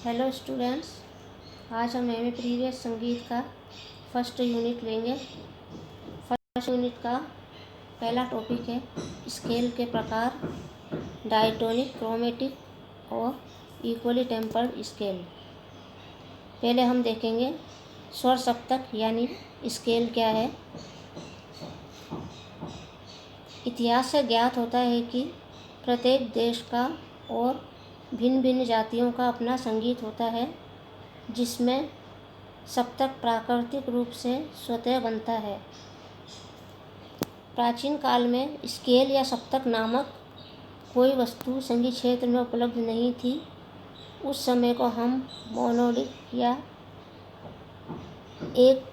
Hello students, आज हम MA previous संगीत का फर्स्ट यूनिट लेंगे। फर्स्ट यूनिट का पहला टॉपिक है स्केल के प्रकार, डायटोनिक, क्रोमेटिक और इक्वली टेम्पर्ड स्केल। पहले हम देखेंगे स्वर सप्तक यानी स्केल क्या है। इतिहास से ज्ञात होता है कि प्रत्येक देश का और भिन्न भिन्न जातियों का अपना संगीत होता है, जिसमें सप्तक प्राकृतिक रूप से स्वतः बनता है। प्राचीन काल में स्केल या सप्तक नामक कोई वस्तु संगीत क्षेत्र में उपलब्ध नहीं थी। उस समय को हम मोनोडिक या एक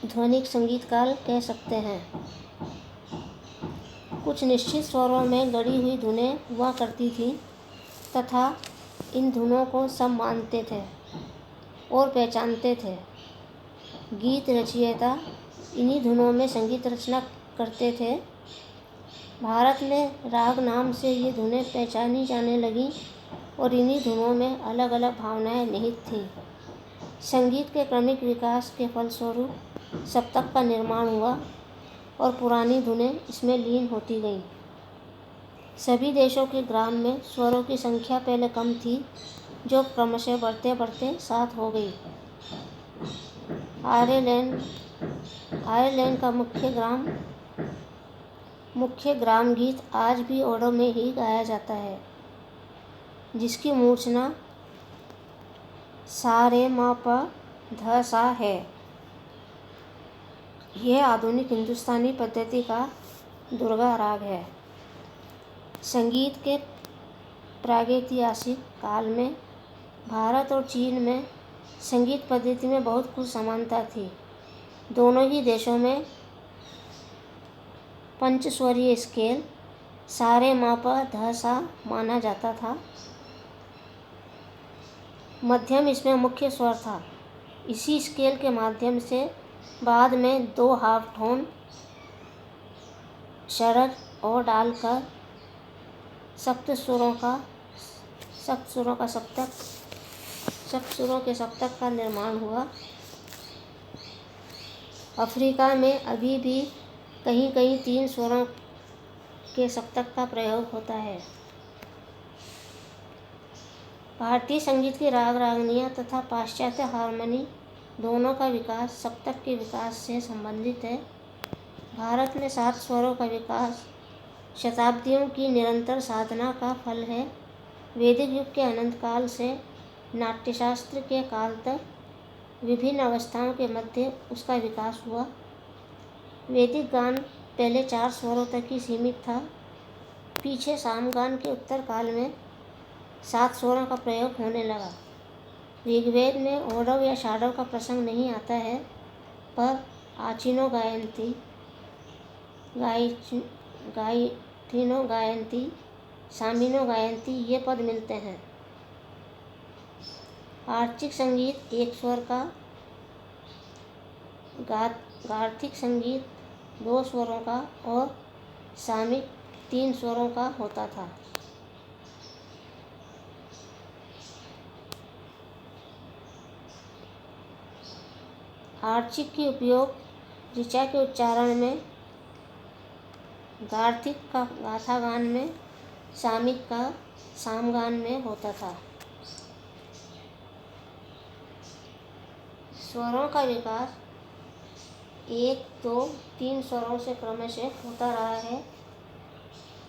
ध्वनिक संगीत काल कह सकते हैं। कुछ निश्चित स्वरों में गढ़ी हुई धुनें हुआ करती थीं तथा इन धुनों को सब मानते थे और पहचानते थे। गीत रचयिता इन्हीं धुनों में संगीत रचना करते थे। भारत में राग नाम से ये धुनें पहचानी जाने लगीं और इन्हीं धुनों में अलग अलग भावनाएं निहित थीं। संगीत के क्रमिक विकास के फलस्वरूप सप्तक का निर्माण हुआ और पुरानी धुनें इसमें लीन होती गईं। सभी देशों के ग्राम में स्वरों की संख्या पहले कम थी, जो क्रमशः बढ़ते बढ़ते 7 हो गई। आयरलैंड का मुख्य ग्राम गीत आज भी ओडो में ही गाया जाता है, जिसकी मूर्छना सा रे म प ध सा है। यह आधुनिक हिंदुस्तानी पद्धति का दुर्गा राग है। संगीत के प्रागैतिहासिक काल में भारत और चीन में संगीत पद्धति में बहुत कुछ समानता थी। दोनों ही देशों में पंचस्वरीय स्केल सा रे म प ध सा माना जाता था। मध्यम इसमें मुख्य स्वर था। इसी स्केल के माध्यम से बाद में 2 हाफ टोन षड्ज और डालकर सप्त सुरों के सप्तक का निर्माण हुआ। अफ्रीका में अभी भी कहीं कहीं 3 स्वरों के सप्तक का प्रयोग होता है। भारतीय संगीत की राग रागनियाँ तथा पाश्चात्य हारमोनी दोनों का विकास सप्तक के विकास से संबंधित है। भारत में 7 स्वरों का विकास शताब्दियों की निरंतर साधना का फल है। वैदिक युग के अनंत काल से नाट्यशास्त्र के काल तक विभिन्न अवस्थाओं के मध्य उसका विकास हुआ। वैदिक गान पहले 4 स्वरों तक ही सीमित था। पीछे सामगान के उत्तर काल में 7 स्वरों का प्रयोग होने लगा। ऋग्वेद में ओडव या षाडव का प्रसंग नहीं आता है, पर आचिनो गायन्ति, सामिनो गायन्ति ये पद मिलते हैं। आर्चिक संगीत 1 स्वर का, गार्थिक संगीत 2 स्वरों का और सामिक 3 स्वरों का होता था। आर्चिक की उपयोग ऋचा के उच्चारण में, गार्थिक का गाथागान में, सामिक का सामगान में होता था। स्वरों का विकास 1, 2, 3 स्वरों से क्रमशः होता रहा है।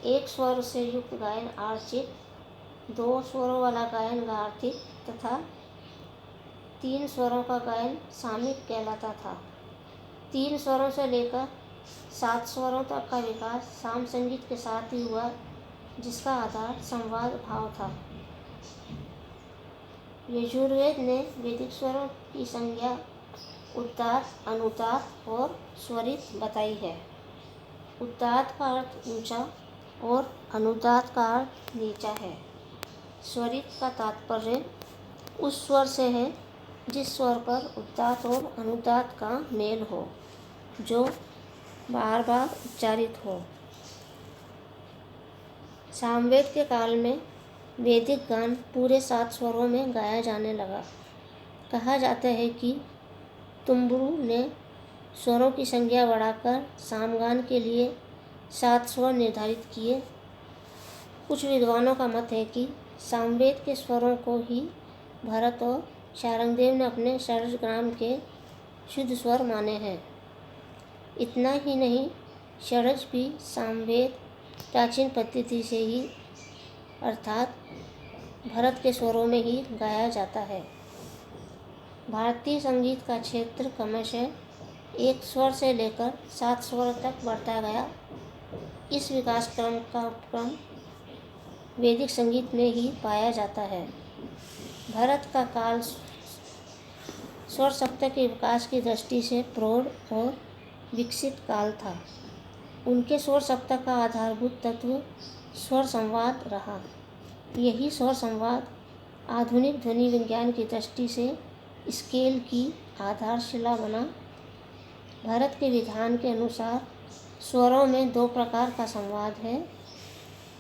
1 स्वर से युक्त गायन आर्चिक, 2 स्वरों वाला गायन गार्थिक तथा 3 स्वरों का गायन सामिक कहलाता था। 3 स्वरों से लेकर 7 स्वरों तक का विकास साम संगीत के साथ ही हुआ, जिसका आधार संवाद भाव था। यजुर्वेद ने वैदिक स्वरों की संज्ञा उदात्त, अनुदात्त और स्वरित बताई है। उदात्त का अर्थ ऊंचा और अनुदात्त का अर्थ नीचा है। स्वरित का तात्पर्य उस स्वर से है जिस स्वर पर उदात्त और अनुदात्त का मेल हो, जो बार बार उच्चारित हो। सामवेद के काल में वैदिक गान पूरे 7 स्वरों में गाया जाने लगा। कहा जाता है कि तुम्बुरु ने स्वरों की संख्या बढ़ाकर सामगान के लिए 7 स्वर निर्धारित किए। कुछ विद्वानों का मत है कि सामवेद के स्वरों को ही भरत और शारंगदेव ने अपने षड्जग्राम के शुद्ध स्वर माने हैं। इतना ही नहीं, षड्ज भी सामवेद प्राचीन पद्धति से ही अर्थात भरत के स्वरों में ही गाया जाता है। भारतीय संगीत का क्षेत्र क्रमशः 1 स्वर से लेकर 7 स्वर तक बढ़ता गया। इस विकास क्रम का उपक्रम वैदिक संगीत में ही पाया जाता है। भरत का काल स्वर सप्तक के विकास की दृष्टि से प्रौढ़ और विकसित काल था। उनके स्वर सप्तक का आधारभूत तत्व स्वर संवाद रहा। यही स्वर संवाद आधुनिक ध्वनि विज्ञान की दृष्टि से स्केल की आधारशिला बना। भरत के विधान के अनुसार स्वरों में 2 प्रकार का संवाद है।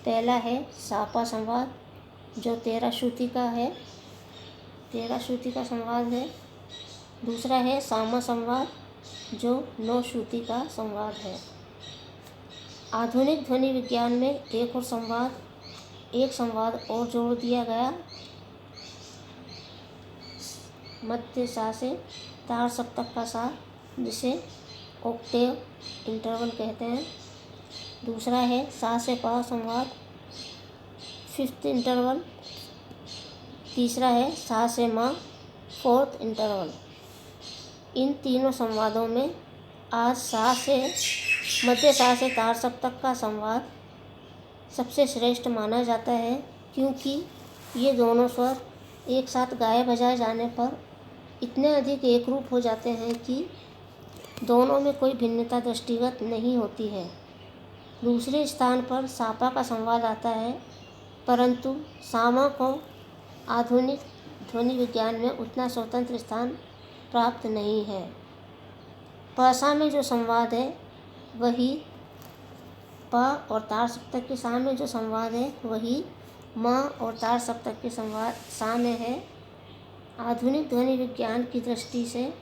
पहला है सापा संवाद, जो 13 श्रुति का है, 13 श्रुति का संवाद है। दूसरा है सामा संवाद, जो 9 श्रुति का संवाद है। आधुनिक ध्वनि विज्ञान में एक संवाद और जोड़ दिया गया, मध्य सा से तार सप्तक का सा, जिसे ऑक्टेव इंटरवल कहते हैं। दूसरा है सा से पा संवाद, 5th इंटरवल। तीसरा है सा से मा, 4th इंटरवल। इन तीनों संवादों में आज मध्य सा से तार सप्तक का संवाद सबसे श्रेष्ठ माना जाता है, क्योंकि ये दोनों स्वर एक साथ गाए बजाए जाने पर इतने अधिक एकरूप हो जाते हैं कि दोनों में कोई भिन्नता दृष्टिगत नहीं होती है। दूसरे स्थान पर सापा का संवाद आता है, परंतु सामा को आधुनिक ध्वनि विज्ञान में उतना स्वतंत्र स्थान प्राप्त नहीं है। पसा में जो संवाद है वही प और तार सप्तक के सा में जो संवाद है वही म और तार सप्तक के संवाद सा में है। आधुनिक ध्वनि विज्ञान की दृष्टि से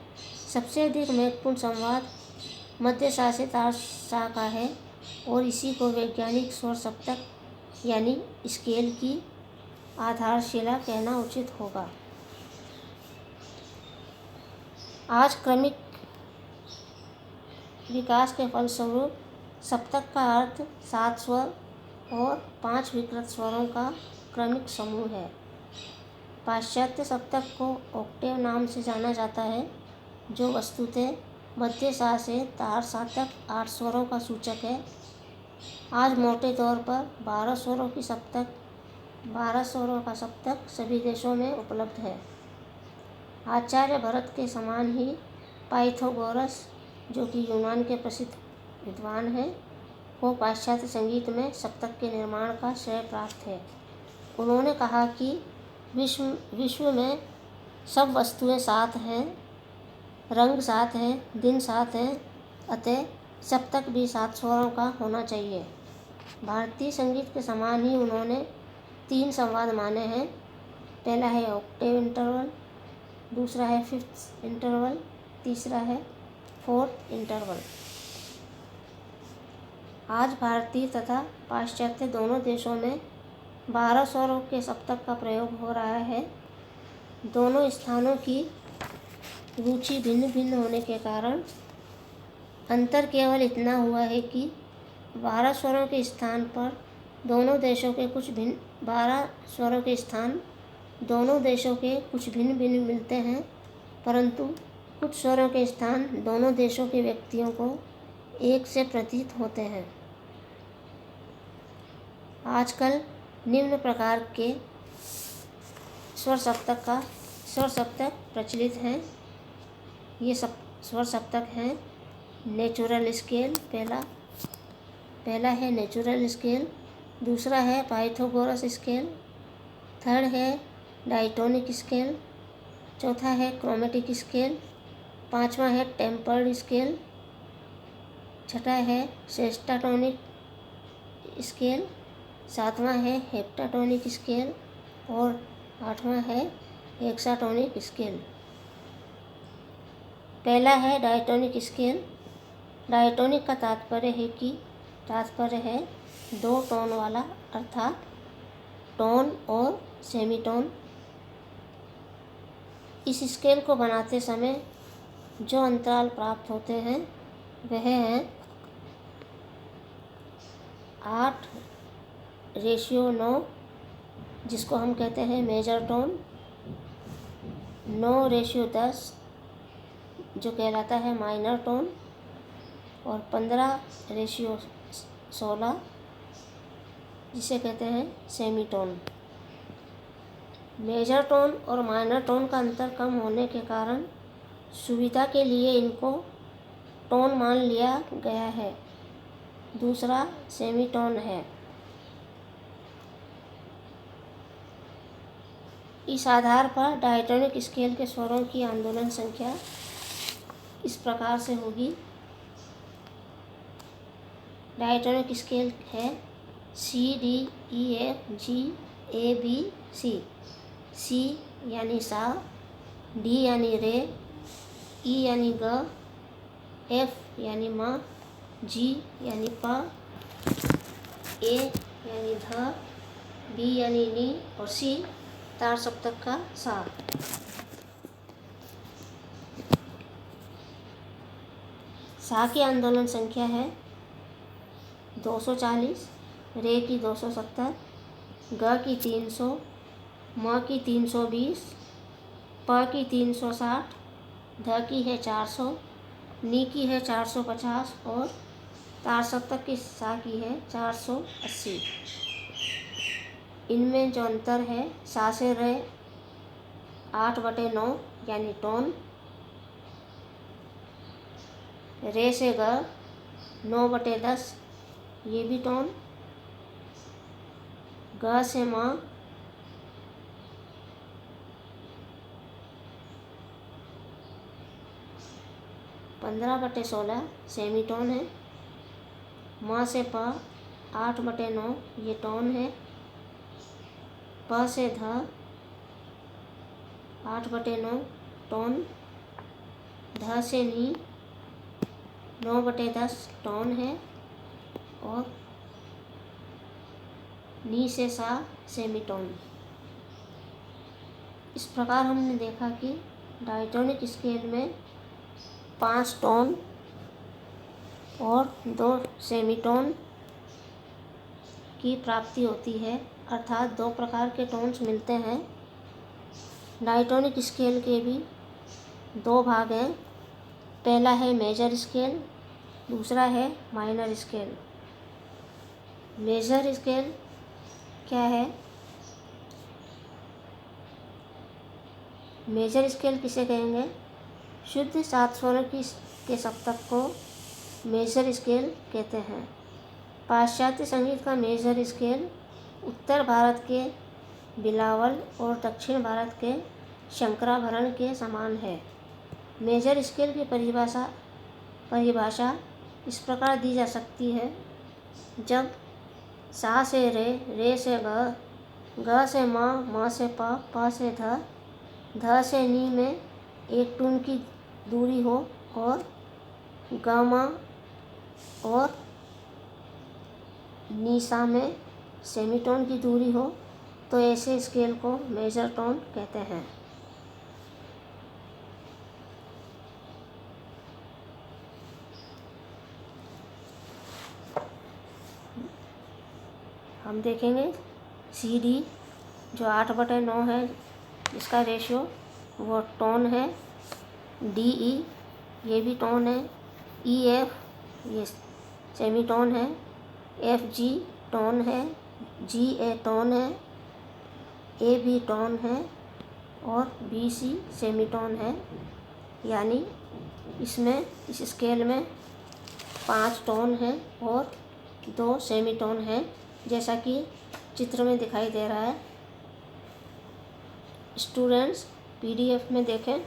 सबसे अधिक महत्वपूर्ण संवाद मध्य सा से तार सा का है और इसी को वैज्ञानिक स्वर सप्तक यानी स्केल की आधारशिला कहना उचित होगा। आज क्रमिक विकास के फलस्वरूप सप्तक का अर्थ 7 स्वर और 5 विकृत स्वरों का क्रमिक समूह है। पाश्चात्य सप्तक को ऑक्टेव नाम से जाना जाता है, जो वस्तुतः मध्य सा से तार सा तक 8 स्वरों का सूचक है। आज मोटे तौर पर 12 स्वरों का सप्तक सभी देशों में उपलब्ध है। आचार्य भरत के समान ही पाइथागोरस, जो कि यूनान के प्रसिद्ध विद्वान हैं, को पाश्चात्य संगीत में सप्तक के निर्माण का श्रेय प्राप्त है। उन्होंने कहा कि विश्व में सब वस्तुएं 7 हैं, रंग 7 हैं, दिन 7 हैं, अतः सप्तक भी 7 स्वरों का होना चाहिए। भारतीय संगीत के समान ही उन्होंने 3 संवाद माने हैं। पहला है ऑक्टेव इंटरवल, दूसरा है 5th इंटरवल, तीसरा है 4th इंटरवल। आज भारतीय तथा पाश्चात्य दोनों देशों में 12 स्वरों के सप्तक का प्रयोग हो रहा है। दोनों स्थानों की रुचि भिन्न भिन्न होने के कारण अंतर केवल इतना हुआ है कि 12 स्वरों के स्थान पर दोनों देशों के कुछ भिन्न भिन्न मिलते हैं, परंतु कुछ स्वरों के स्थान दोनों देशों के व्यक्तियों को एक से प्रतीत होते हैं। आजकल निम्न प्रकार के स्वर सप्तक प्रचलित हैं। ये सब स्वर सप्तक हैं। नेचुरल स्केल, पहला है नेचुरल स्केल, दूसरा है पाइथागोरस स्केल, थर्ड है डायटोनिक स्केल, चौथा है क्रोमेटिक स्केल, पांचवा है टेम्पर्ड स्केल, छठा है सेस्टाटोनिक स्केल, सातवां है हेप्टाटोनिक स्केल, और 8वां है हेक्साटोनिक स्केल। पहला है डायटोनिक स्केल। डायटोनिक का तात्पर्य है 2 टोन वाला, अर्थात टोन और सेमीटोन। इस स्केल को बनाते समय जो अंतराल प्राप्त होते हैं वह हैं 8:9, जिसको हम कहते हैं मेजर टोन, 9:10 जो कहलाता है माइनर टोन, और 15:16 जिसे कहते हैं सेमीटोन। मेजर टोन और माइनर टोन का अंतर कम होने के कारण सुविधा के लिए इनको टोन मान लिया गया है। दूसरा सेमीटोन है। इस आधार पर डायटोनिक स्केल के स्वरों की आंदोलन संख्या इस प्रकार से होगी। डायटोनिक स्केल है CDEFGABC। C यानी सा, D यानी रे, E यानी ग, F यानी माँ, G यानी पा, A यानी ध, B यानी नी और C तार सप्तक का सा। सा की आंदोलन संख्या है 240, रे की 270, ग की 300, म की 320, प की 360, ध की है 400, नी की है 450 और तार सप्तक की सा की है 480। इनमें जो अंतर है, सा से रे 8/9 यानी टोन, रे से ग 9/10 ये भी टोन, ग से माँ 15/16 सेमीटोन है, म से प 8/9 ये टोन है, प से ध 8/9 टोन, ध से नी 9/10 टोन है और नी से सा सेमीटोन। इस प्रकार हमने देखा कि डायटोनिक स्केल में 5 टोन और 2 सेमीटोन की प्राप्ति होती है, अर्थात 2 प्रकार के टोन्स मिलते हैं। डायटोनिक स्केल के भी 2 भाग हैं। पहला है मेजर स्केल, दूसरा है माइनर स्केल। मेजर स्केल क्या है? मेजर स्केल किसे कहेंगे? शुद्ध 7 स्वरों के सप्तक को मेजर स्केल कहते हैं। पाश्चात्य संगीत का मेजर स्केल उत्तर भारत के बिलावल और दक्षिण भारत के शंकराभरण के समान है। मेजर स्केल की परिभाषा इस प्रकार दी जा सकती है। जब सा से रे से ग से म से प से ध से नी में एक टून की दूरी हो और ग म और नी सा में सेमीटोन की दूरी हो तो ऐसे स्केल को मेजर टोन कहते हैं। हम देखेंगे CD जो 8/9 है, इसका रेशियो वो टोन है। DE ये भी टोन है। EF ये सेमीटोन है। FG टोन है। GA टोन है। AB टोन है और BC सेमीटोन है। यानी इस स्केल में 5 टोन हैं और 2 सेमीटोन हैं, जैसा कि चित्र में दिखाई दे रहा है। स्टूडेंट्स PDF में देखें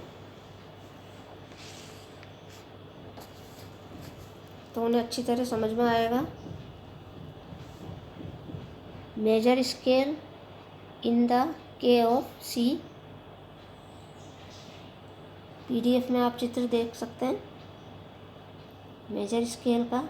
तो उन्हें अच्छी तरह समझ में आएगा। मेजर स्केल इन द के ऑफ सी। PDF में आप चित्र देख सकते हैं मेजर स्केल का।